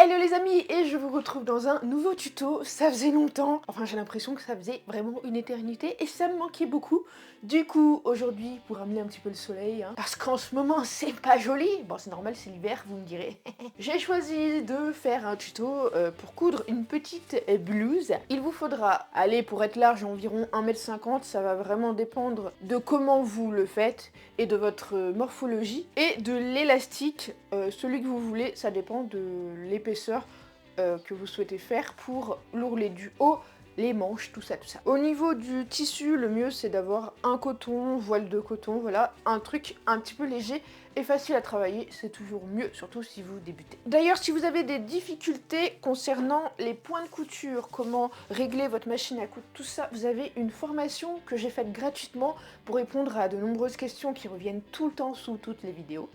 Hello les amis, et je vous retrouve dans un nouveau tuto. Ça faisait longtemps, enfin j'ai l'impression que ça faisait vraiment une éternité et ça me manquait beaucoup. Du coup aujourd'hui, pour amener un petit peu le soleil, parce qu'en ce moment c'est pas joli, bon c'est normal, c'est l'hiver, vous me direz. J'ai choisi de faire un tuto pour coudre une petite blouse. Il vous faudra, aller pour être large, environ 1,50 m, ça va vraiment dépendre de comment vous le faites et de votre morphologie. Et de l'élastique, celui que vous voulez, ça dépend de l'épaisseur que vous souhaitez faire pour l'ourlet du haut, les manches, tout ça, tout ça. Au niveau du tissu, le mieux c'est d'avoir un coton, voile de coton, voilà, un truc un petit peu léger et facile à travailler, c'est toujours mieux, surtout si vous débutez. D'ailleurs, si vous avez des difficultés concernant les points de couture, comment régler votre machine à coudre, tout ça, vous avez une formation que j'ai faite gratuitement pour répondre à de nombreuses questions qui reviennent tout le temps sous toutes les vidéos.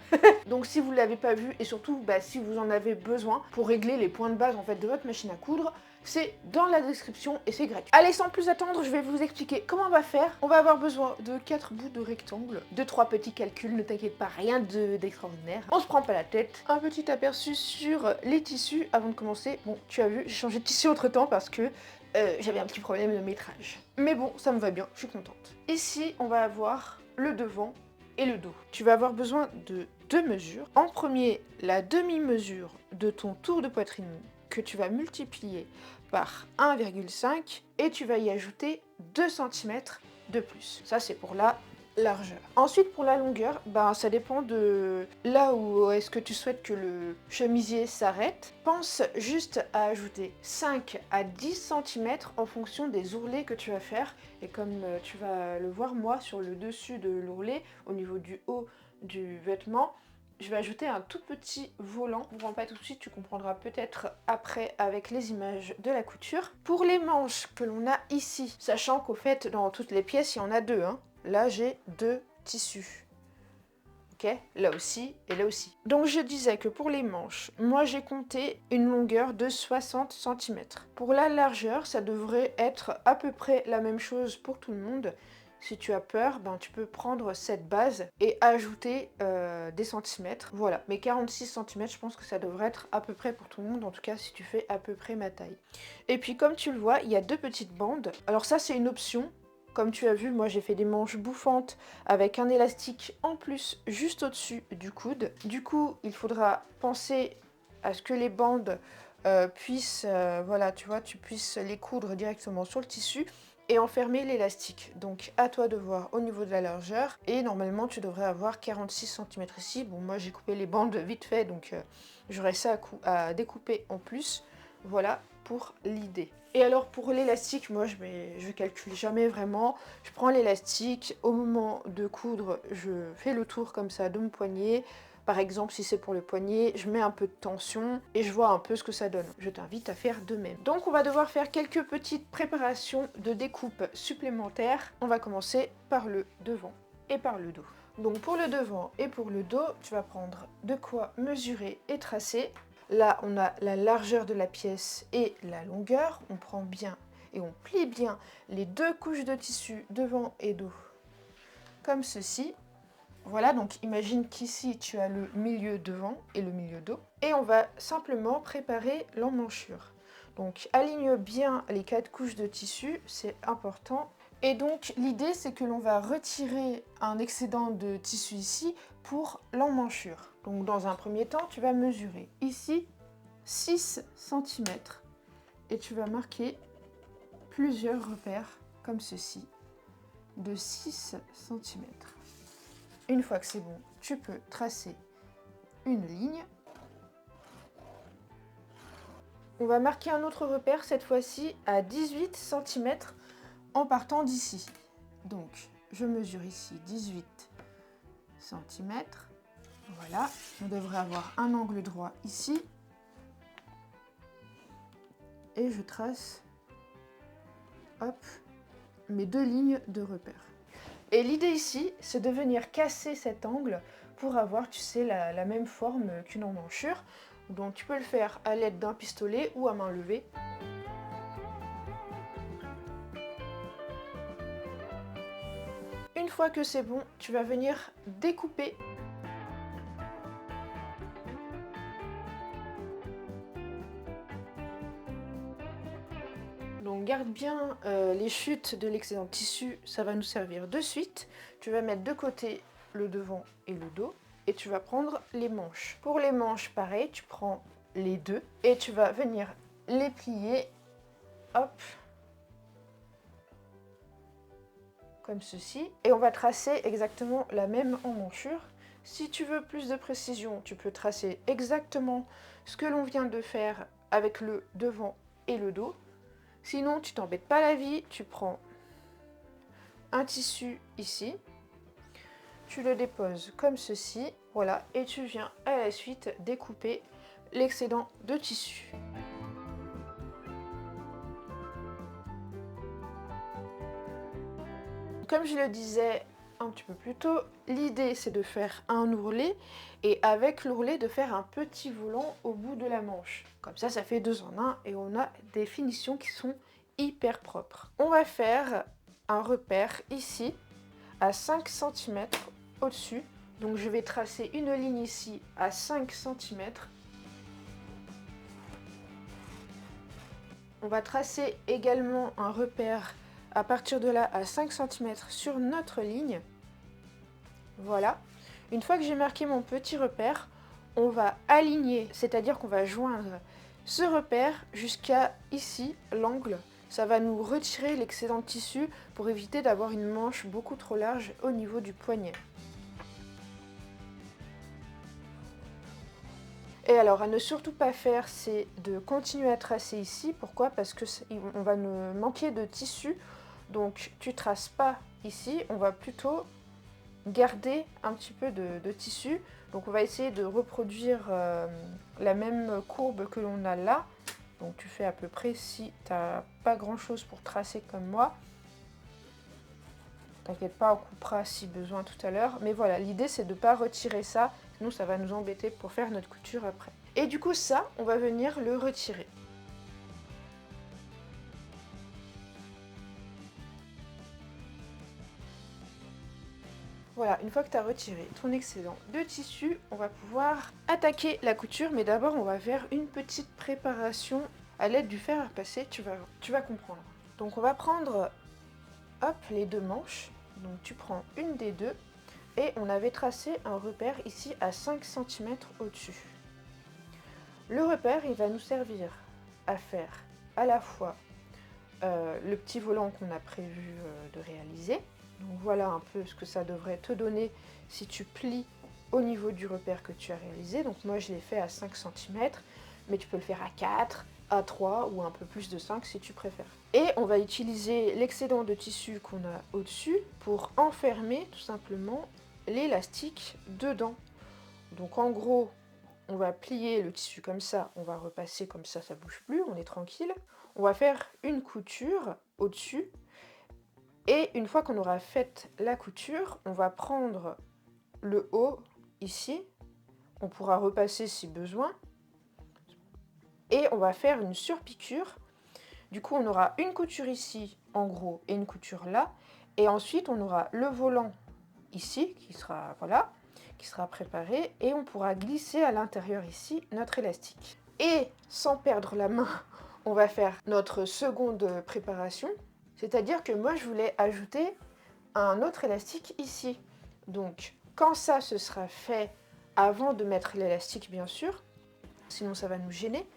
Donc si vous ne l'avez pas vu et surtout si vous en avez besoin pour régler les points de base en fait de votre machine à coudre, c'est dans la description et c'est gratuit. Allez, sans plus attendre, je vais vous expliquer comment on va faire. On va avoir besoin de 4 bouts de rectangle, de 3 petits calculs, ne t'inquiète pas, rien d'extraordinaire. On se prend pas la tête. Un petit aperçu sur les tissus avant de commencer. Bon, tu as vu, j'ai changé de tissu entre temps parce que j'avais un petit problème de métrage. Mais bon, ça me va bien, je suis contente. Ici, on va avoir le devant et le dos. Tu vas avoir besoin de 2 mesures. En premier, la demi-mesure de ton tour de poitrine que tu vas multiplier par 1,5 et tu vas y ajouter 2 cm de plus. Ça, c'est pour la largeur. Ensuite, pour la longueur, ça dépend de là où est-ce que tu souhaites que le chemisier s'arrête. Pense juste à ajouter 5 à 10 cm en fonction des ourlets que tu vas faire. Et comme tu vas le voir, moi, sur le dessus de l'ourlet, au niveau du haut du vêtement, je vais ajouter un tout petit volant. Ne comprends pas tout de suite, tu comprendras peut-être après avec les images de la couture. Pour les manches que l'on a ici, sachant qu'au fait, dans toutes les pièces, il y en a 2. Là, j'ai 2 tissus. Ok, là aussi et là aussi. Donc je disais que pour les manches, moi j'ai compté une longueur de 60 cm. Pour la largeur, ça devrait être à peu près la même chose pour tout le monde. Si tu as peur, tu peux prendre cette base et ajouter des centimètres. Voilà, mais 46 cm, je pense que ça devrait être à peu près pour tout le monde, en tout cas si tu fais à peu près ma taille. Et puis comme tu le vois, il y a 2 petites bandes. Alors ça c'est une option. Comme tu as vu, moi j'ai fait des manches bouffantes avec un élastique en plus juste au-dessus du coude. Du coup, il faudra penser à ce que les bandes puissent, voilà, tu vois, tu puisses les coudre directement sur le tissu et enfermer l'élastique. Donc à toi de voir au niveau de la largeur. Et normalement, tu devrais avoir 46 cm ici. Bon, moi j'ai coupé les bandes vite fait, donc j'aurai ça à découper en plus. Voilà pour l'idée. Et alors pour l'élastique, moi je calcule jamais vraiment. Je prends l'élastique, au moment de coudre, je fais le tour comme ça de mon poignet. Par exemple, si c'est pour le poignet, je mets un peu de tension et je vois un peu ce que ça donne. Je t'invite à faire de même. Donc on va devoir faire quelques petites préparations de découpe supplémentaires. On va commencer par le devant et par le dos. Donc pour le devant et pour le dos, tu vas prendre de quoi mesurer et tracer. Là, on a la largeur de la pièce et la longueur. On prend bien et on plie bien les 2 couches de tissu devant et dos, comme ceci. Voilà, donc imagine qu'ici, tu as le milieu devant et le milieu dos. Et on va simplement préparer l'emmanchure. Donc, aligne bien les 4 couches de tissu, c'est important. Et donc, l'idée, c'est que l'on va retirer un excédent de tissu ici pour l'emmanchure. Donc, dans un premier temps, tu vas mesurer ici 6 cm et tu vas marquer plusieurs repères comme ceci de 6 cm. Une fois que c'est bon, tu peux tracer une ligne. On va marquer un autre repère, cette fois-ci à 18 cm en partant d'ici. Donc, je mesure ici 18 cm. Voilà, on devrait avoir un angle droit ici. Et je trace, hop, mes 2 lignes de repère. Et l'idée ici, c'est de venir casser cet angle pour avoir, tu sais, la même forme qu'une emmanchure. Donc tu peux le faire à l'aide d'un pistolet ou à main levée. Une fois que c'est bon, tu vas venir découper . on garde bien les chutes de l'excédent de tissu, ça va nous servir de suite. Tu vas mettre de côté le devant et le dos et tu vas prendre les manches. Pour les manches, pareil, tu prends les deux et tu vas venir les plier, hop, comme ceci. Et on va tracer exactement la même emmanchure. Si tu veux plus de précision, tu peux tracer exactement ce que l'on vient de faire avec le devant et le dos. Sinon, tu t'embêtes pas la vie, tu prends un tissu ici, tu le déposes comme ceci, voilà, et tu viens à la suite découper l'excédent de tissu. Comme je le disais un petit peu plus tôt, l'idée c'est de faire un ourlet et avec l'ourlet de faire un petit volant au bout de la manche. Comme ça fait 2 en 1 et on a des finitions qui sont hyper propres. On va faire un repère ici à 5 cm au-dessus. Donc je vais tracer une ligne ici à 5 cm. On va tracer également un repère à partir de là à 5 cm sur notre ligne. Voilà. Une fois que j'ai marqué mon petit repère, on va aligner, c'est-à-dire qu'on va joindre ce repère jusqu'à ici, l'angle. Ça va nous retirer l'excédent de tissu pour éviter d'avoir une manche beaucoup trop large au niveau du poignet. Et alors, à ne surtout pas faire, c'est de continuer à tracer ici. Pourquoi? Parce que on va nous manquer de tissu. Donc, tu traces pas ici, on va plutôt garder un petit peu de tissu. Donc, on va essayer de reproduire la même courbe que l'on a là. Donc, tu fais à peu près si tu n'as pas grand-chose pour tracer comme moi. T'inquiète pas, on coupera si besoin tout à l'heure. Mais voilà, l'idée, c'est de ne pas retirer ça. Sinon, ça va nous embêter pour faire notre couture après. Et du coup, ça, on va venir le retirer. Voilà, une fois que tu as retiré ton excédent de tissu, on va pouvoir attaquer la couture. Mais d'abord, on va faire une petite préparation à l'aide du fer à repasser. Tu vas comprendre. Donc, on va prendre, hop, les 2 manches. Donc, tu prends une des deux. Et on avait tracé un repère ici à 5 cm au-dessus. Le repère, il va nous servir à faire à la fois le petit volant qu'on a prévu de réaliser. Donc voilà un peu ce que ça devrait te donner si tu plies au niveau du repère que tu as réalisé. Donc moi je l'ai fait à 5 cm, mais tu peux le faire à 4, à 3 ou un peu plus de 5 si tu préfères. Et on va utiliser l'excédent de tissu qu'on a au-dessus pour enfermer tout simplement l'élastique dedans. Donc en gros, on va plier le tissu comme ça, on va repasser comme ça bouge plus, on est tranquille. On va faire une couture au-dessus. Et une fois qu'on aura fait la couture, on va prendre le haut ici. On pourra repasser si besoin. Et on va faire une surpiqûre. Du coup, on aura une couture ici, en gros, et une couture là. Et ensuite, on aura le volant ici, qui sera, voilà, qui sera préparé. Et on pourra glisser à l'intérieur ici notre élastique. Et sans perdre la main, on va faire notre seconde préparation. C'est-à-dire que moi, je voulais ajouter un autre élastique ici. Donc, quand ça se sera fait, avant de mettre l'élastique, bien sûr, sinon ça va nous gêner,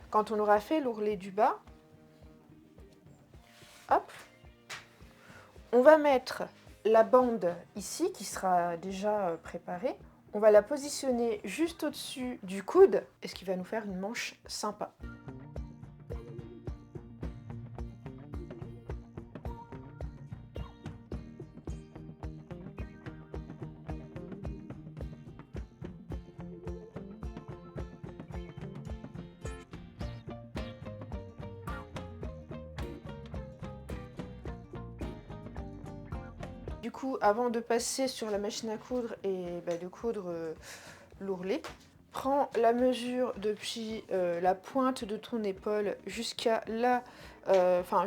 quand on aura fait l'ourlet du bas, hop, on va mettre la bande ici, qui sera déjà préparée. On va la positionner juste au-dessus du coude, et ce qui va nous faire une manche sympa. Du coup, avant de passer sur la machine à coudre et de coudre l'ourlet, prends la mesure depuis la pointe de ton épaule jusqu'à là,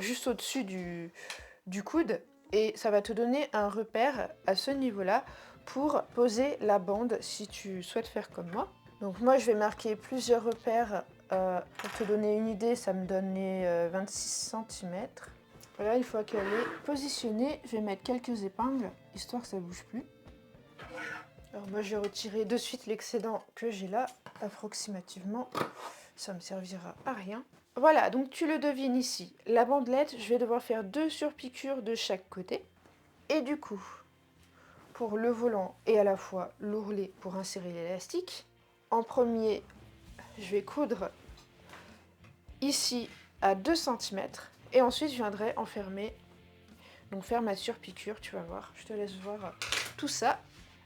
juste au-dessus du coude, et ça va te donner un repère à ce niveau-là pour poser la bande si tu souhaites faire comme moi. Donc moi, je vais marquer plusieurs repères Pour te donner une idée, ça me donnait 26 cm. Voilà, une fois qu'elle est positionnée, je vais mettre quelques épingles, histoire que ça ne bouge plus. Alors moi, je vais retirer de suite l'excédent que j'ai là, approximativement. Ça me servira à rien. Voilà, donc tu le devines ici. La bandelette, je vais devoir faire 2 surpiqûres de chaque côté. Et du coup, pour le volant et à la fois l'ourlet pour insérer l'élastique, en premier, je vais coudre ici à 2 cm et ensuite je viendrai enfermer, donc faire ma surpiqûre, tu vas voir. Je te laisse voir tout ça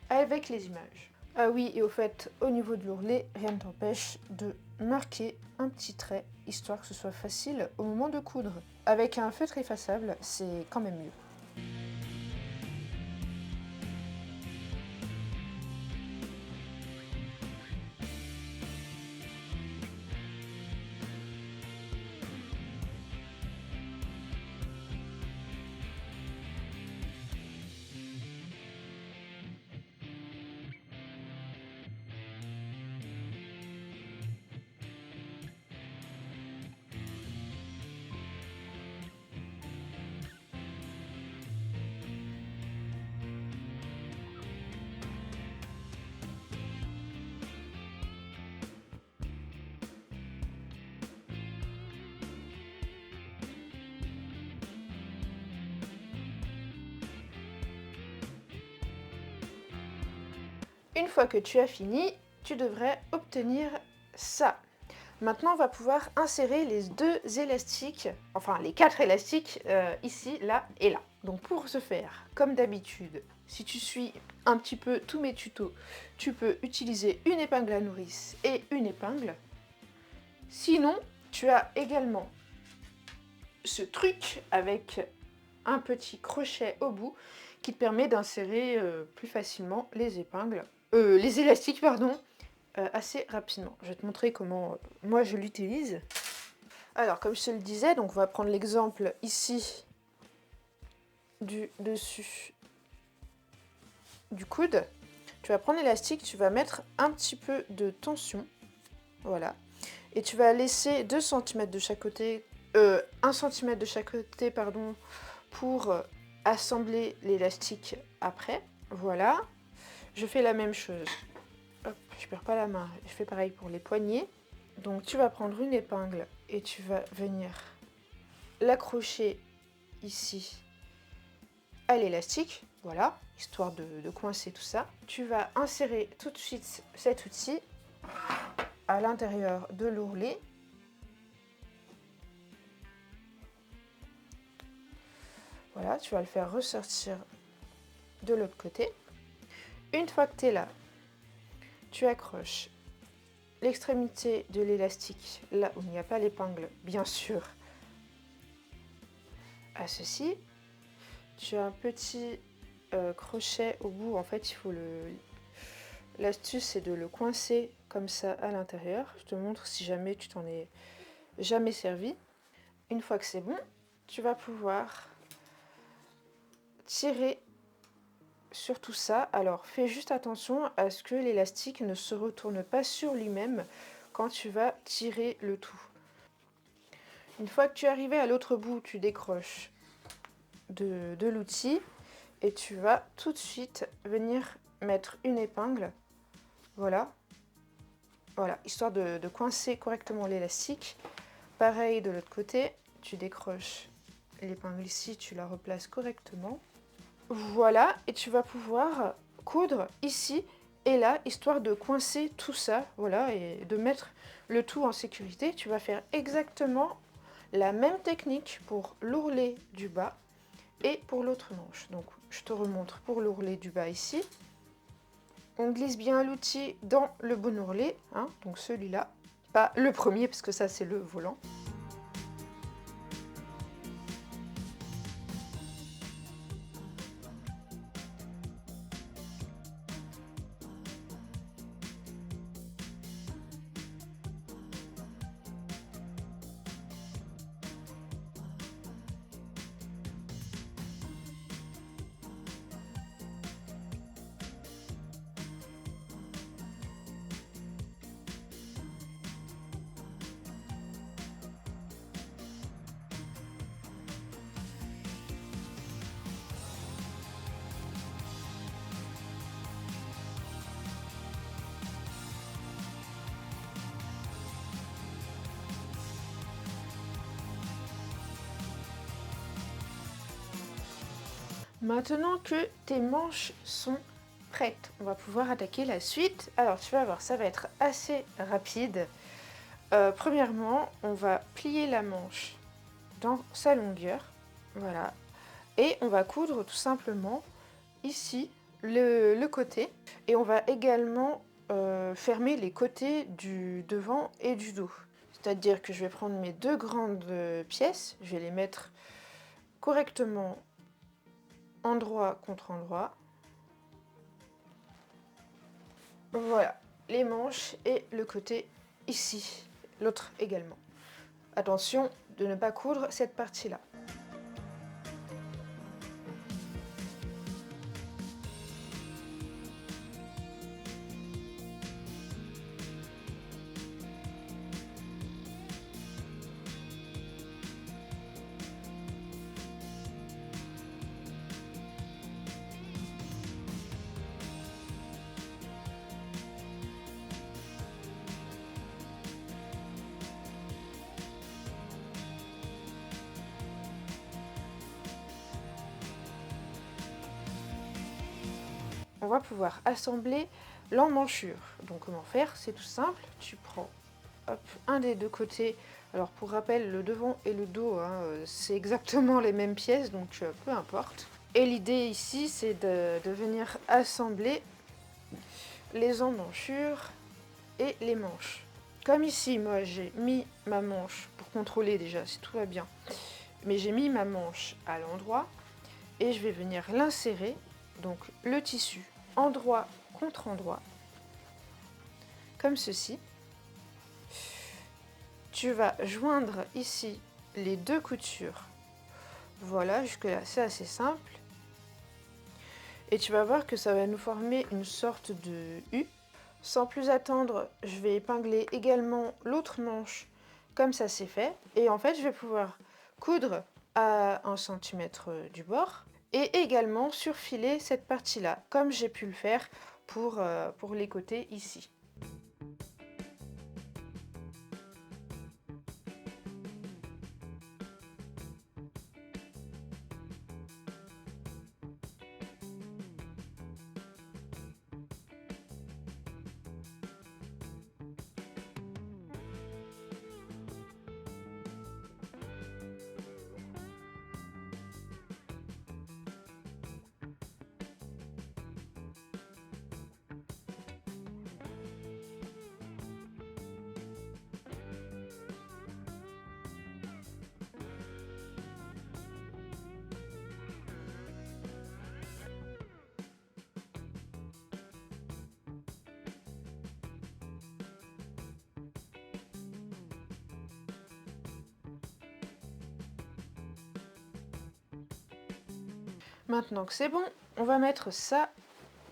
avec les images. Ah oui, et au fait, au niveau de l'ourlet, rien ne t'empêche de marquer un petit trait, histoire que ce soit facile au moment de coudre. Avec un feutre effaçable, c'est quand même mieux. Une fois que tu as fini, tu devrais obtenir ça. Maintenant, on va pouvoir insérer les 2 élastiques, enfin les 4 élastiques, ici, là et là. Donc pour ce faire, comme d'habitude, si tu suis un petit peu tous mes tutos, tu peux utiliser une épingle à nourrice et une épingle. Sinon, tu as également ce truc avec un petit crochet au bout qui te permet d'insérer plus facilement les épingles. Les élastiques, pardon, assez rapidement. Je vais te montrer comment moi je l'utilise. Alors, comme je te le disais, donc on va prendre l'exemple ici du dessus du coude. Tu vas prendre l'élastique, tu vas mettre un petit peu de tension, voilà, et tu vas laisser 2 cm de chaque côté, 1 cm de chaque côté, pardon, pour assembler l'élastique après. Voilà, je fais la même chose. Hop, je perds pas la main, je fais pareil pour les poignets. Donc tu vas prendre une épingle et tu vas venir l'accrocher ici à l'élastique, voilà, histoire de coincer tout ça. Tu vas insérer tout de suite cet outil à l'intérieur de l'ourlet. Voilà, tu vas le faire ressortir de l'autre côté. Une fois que tu es là, tu accroches l'extrémité de l'élastique, là où il n'y a pas l'épingle, bien sûr, à ceci. Tu as un petit crochet au bout, en fait, il faut l'astuce, c'est de le coincer comme ça à l'intérieur. Je te montre si jamais tu t'en es jamais servi. Une fois que c'est bon, tu vas pouvoir tirer sur tout ça. Alors, fais juste attention à ce que l'élastique ne se retourne pas sur lui-même quand tu vas tirer le tout. Une fois que tu es arrivé à l'autre bout, tu décroches de l'outil et tu vas tout de suite venir mettre une épingle. Voilà, voilà, histoire de coincer correctement l'élastique. Pareil de l'autre côté, tu décroches l'épingle ici, tu la replaces correctement. Voilà, et tu vas pouvoir coudre ici et là, histoire de coincer tout ça, voilà, et de mettre le tout en sécurité. Tu vas faire exactement la même technique pour l'ourlet du bas et pour l'autre manche. Donc, je te remontre pour l'ourlet du bas ici. On glisse bien l'outil dans le bon ourlet, hein, donc celui-là, pas le premier parce que ça c'est le volant. Maintenant que tes manches sont prêtes, on va pouvoir attaquer la suite. Alors tu vas voir, ça va être assez rapide. Premièrement, on va plier la manche dans sa longueur, voilà, et on va coudre tout simplement ici le côté, et on va également fermer les côtés du devant et du dos. C'est-à-dire que je vais prendre mes deux grandes pièces, je vais les mettre correctement endroit contre endroit. Voilà, les manches et le côté ici, l'autre également. Attention de ne pas coudre cette partie-là. On va pouvoir assembler l'emmanchure. Donc comment faire? C'est tout simple, tu prends hop, un des deux côtés. Alors pour rappel, le devant et le dos, hein, c'est exactement les mêmes pièces, donc peu importe. Et l'idée ici, c'est de venir assembler les emmanchures et les manches. Comme ici, moi j'ai mis ma manche, pour contrôler déjà si tout va bien, mais j'ai mis ma manche à l'endroit et je vais venir l'insérer, donc le tissu endroit contre endroit, comme ceci. Tu vas joindre ici les deux coutures. Voilà, jusque là c'est assez simple. Et tu vas voir que ça va nous former une sorte de U. Sans plus attendre, je vais épingler également l'autre manche, comme ça c'est fait. Et en fait, je vais pouvoir coudre à 1 cm du bord et également surfiler cette partie-là, comme j'ai pu le faire pour les côtés ici. Maintenant que c'est bon, on va mettre ça,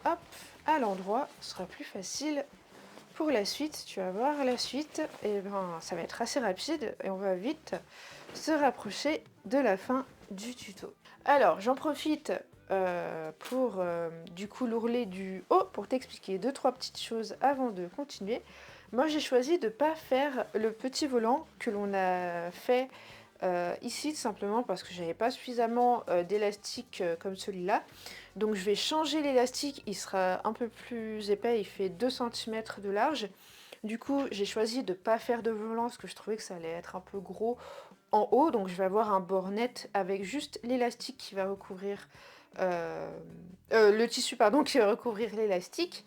hop, à l'endroit. Ce sera plus facile pour la suite. Tu vas voir la suite, et ben ça va être assez rapide et on va vite se rapprocher de la fin du tuto. Alors j'en profite pour du coup l'ourlet du haut pour t'expliquer 2-3 petites choses avant de continuer. Moi j'ai choisi de ne pas faire le petit volant que l'on a fait ici, tout simplement parce que j'avais pas suffisamment d'élastique comme celui-là. Donc je vais changer l'élastique, il sera un peu plus épais, il fait 2 cm de large. Du coup j'ai choisi de ne pas faire de volant parce que je trouvais que ça allait être un peu gros en haut. Donc je vais avoir un bord net avec juste l'élastique qui va recouvrir le tissu pardon, qui va recouvrir l'élastique.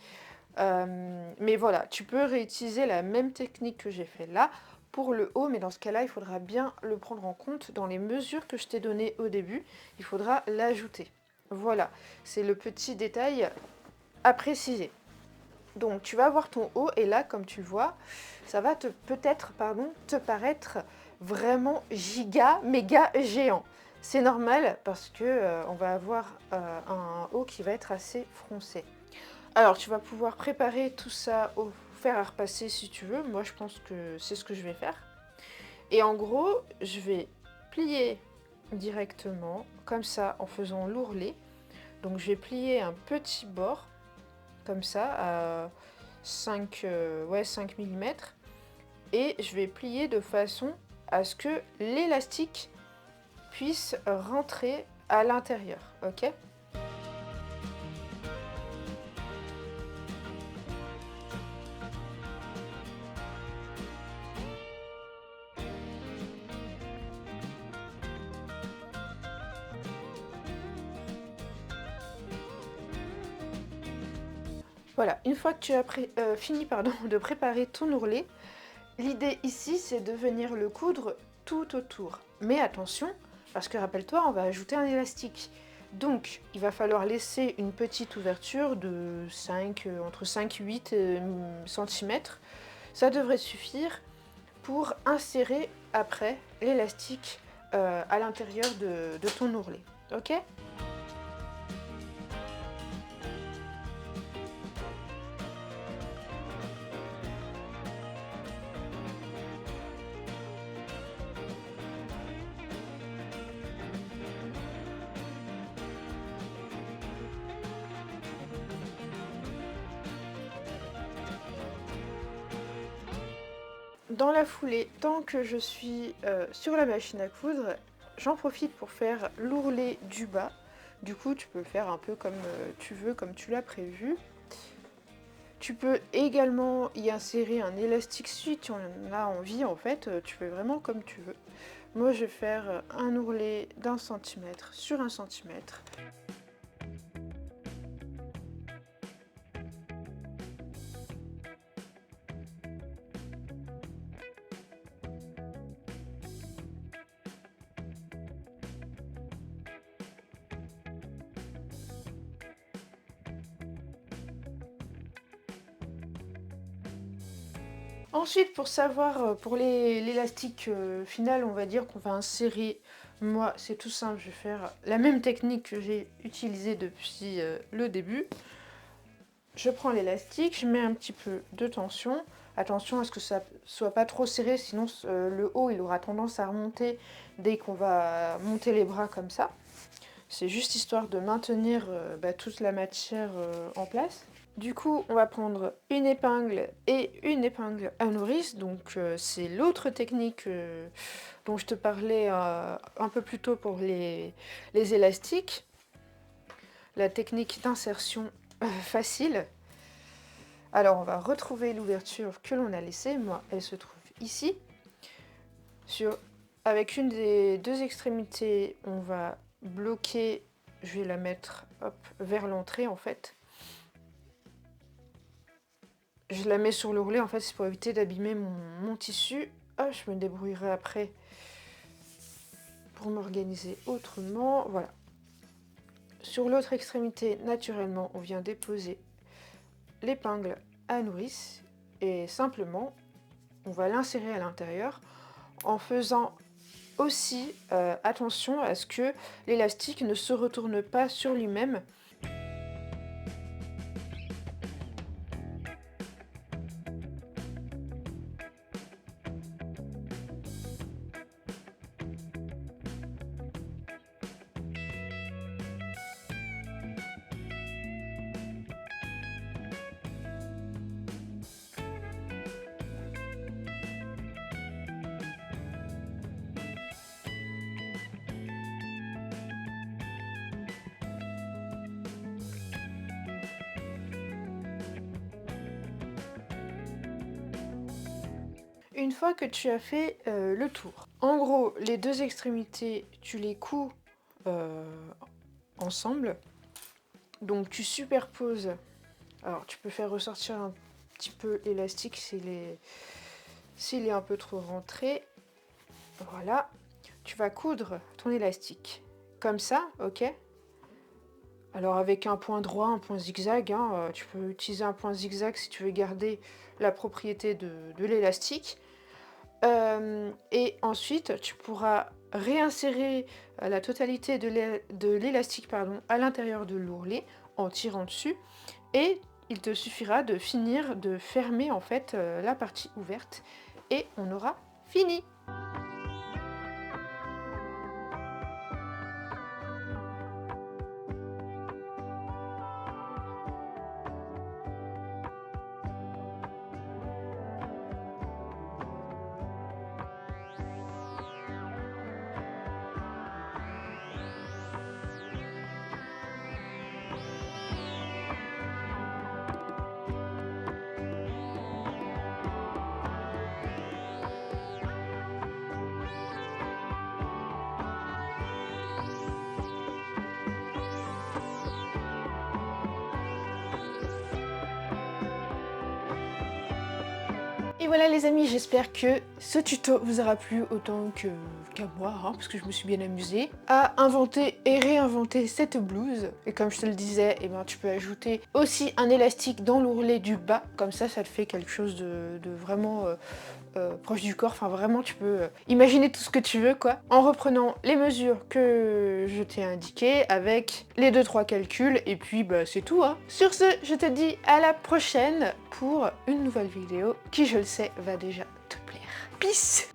Mais voilà, tu peux réutiliser la même technique que j'ai fait là pour le haut, mais dans ce cas-là, il faudra bien le prendre en compte dans les mesures que je t'ai données au début. Il faudra l'ajouter. Voilà, c'est le petit détail à préciser. Donc tu vas avoir ton haut et là, comme tu le vois, ça va peut-être te paraître vraiment giga, méga géant. C'est normal parce que on va avoir un haut qui va être assez froncé. Alors tu vas pouvoir préparer tout ça au fer à repasser si tu veux. Moi je pense que c'est ce que je vais faire. Et en gros, je vais plier directement comme ça en faisant l'ourlet. Donc je vais plier un petit bord comme ça à 5 mm et je vais plier de façon à ce que l'élastique puisse rentrer à l'intérieur, ok? Voilà, une fois que tu as fini de préparer ton ourlet, l'idée ici c'est de venir le coudre tout autour. Mais attention, parce que rappelle-toi, on va ajouter un élastique. Donc il va falloir laisser une petite ouverture de entre 5 et 8 cm. Ça devrait suffire pour insérer après l'élastique à l'intérieur de ton ourlet. Ok ? Dans la foulée, tant que je suis sur la machine à coudre, j'en profite pour faire l'ourlet du bas. Du coup, tu peux le faire un peu comme tu veux, comme tu l'as prévu. Tu peux également y insérer un élastique si tu en as envie, en fait, tu fais vraiment comme tu veux. Moi, je vais faire un ourlet d'1 cm sur 1 cm. Ensuite, pour savoir, pour l'élastique final, on va dire qu'on va insérer, moi c'est tout simple, je vais faire la même technique que j'ai utilisée depuis le début. Je prends l'élastique, je mets un petit peu de tension. Attention à ce que ça soit pas trop serré, sinon le haut il aura tendance à remonter dès qu'on va monter les bras comme ça. C'est juste histoire de maintenir toute la matière en place. Du coup, on va prendre une épingle et une épingle à nourrice. Donc, c'est l'autre technique dont je te parlais un peu plus tôt pour les élastiques. La technique d'insertion facile. Alors, on va retrouver l'ouverture que l'on a laissée. Moi, elle se trouve ici. Avec une des deux extrémités, on va bloquer. Je vais la mettre vers l'entrée en fait. Je la mets sur l'ourlet, en fait, c'est pour éviter d'abîmer mon tissu. Ah, je me débrouillerai après pour m'organiser autrement. Voilà. Sur l'autre extrémité, naturellement, on vient déposer l'épingle à nourrice. Et simplement, on va l'insérer à l'intérieur en faisant aussi attention à ce que l'élastique ne se retourne pas sur lui-même. Une fois que tu as fait le tour, en gros, les deux extrémités, tu les couds ensemble. Donc tu superposes. Alors tu peux faire ressortir un petit peu l'élastique s'il est un peu trop rentré. Voilà. Tu vas coudre ton élastique. Comme ça, ok? Alors avec un point droit, un point zigzag, hein, tu peux utiliser un point zigzag si tu veux garder la propriété de l'élastique. Et ensuite, tu pourras réinsérer la totalité de l'élastique à l'intérieur de l'ourlet en tirant dessus. Et il te suffira de finir de fermer en fait la partie ouverte et on aura fini. voilà les amis, j'espère que ce tuto vous aura plu autant qu'à moi, hein, parce que je me suis bien amusée à inventer et réinventer cette blouse. Et comme je te le disais, eh ben, tu peux ajouter aussi un élastique dans l'ourlet du bas, comme ça te fait quelque chose de vraiment proche du corps. Enfin vraiment tu peux imaginer tout ce que tu veux quoi, en reprenant les mesures que je t'ai indiquées avec les 2-3 calculs, et puis bah c'est tout hein. Sur ce, je te dis à la prochaine pour une nouvelle vidéo qui, je le sais, va déjà te plaire. Peace!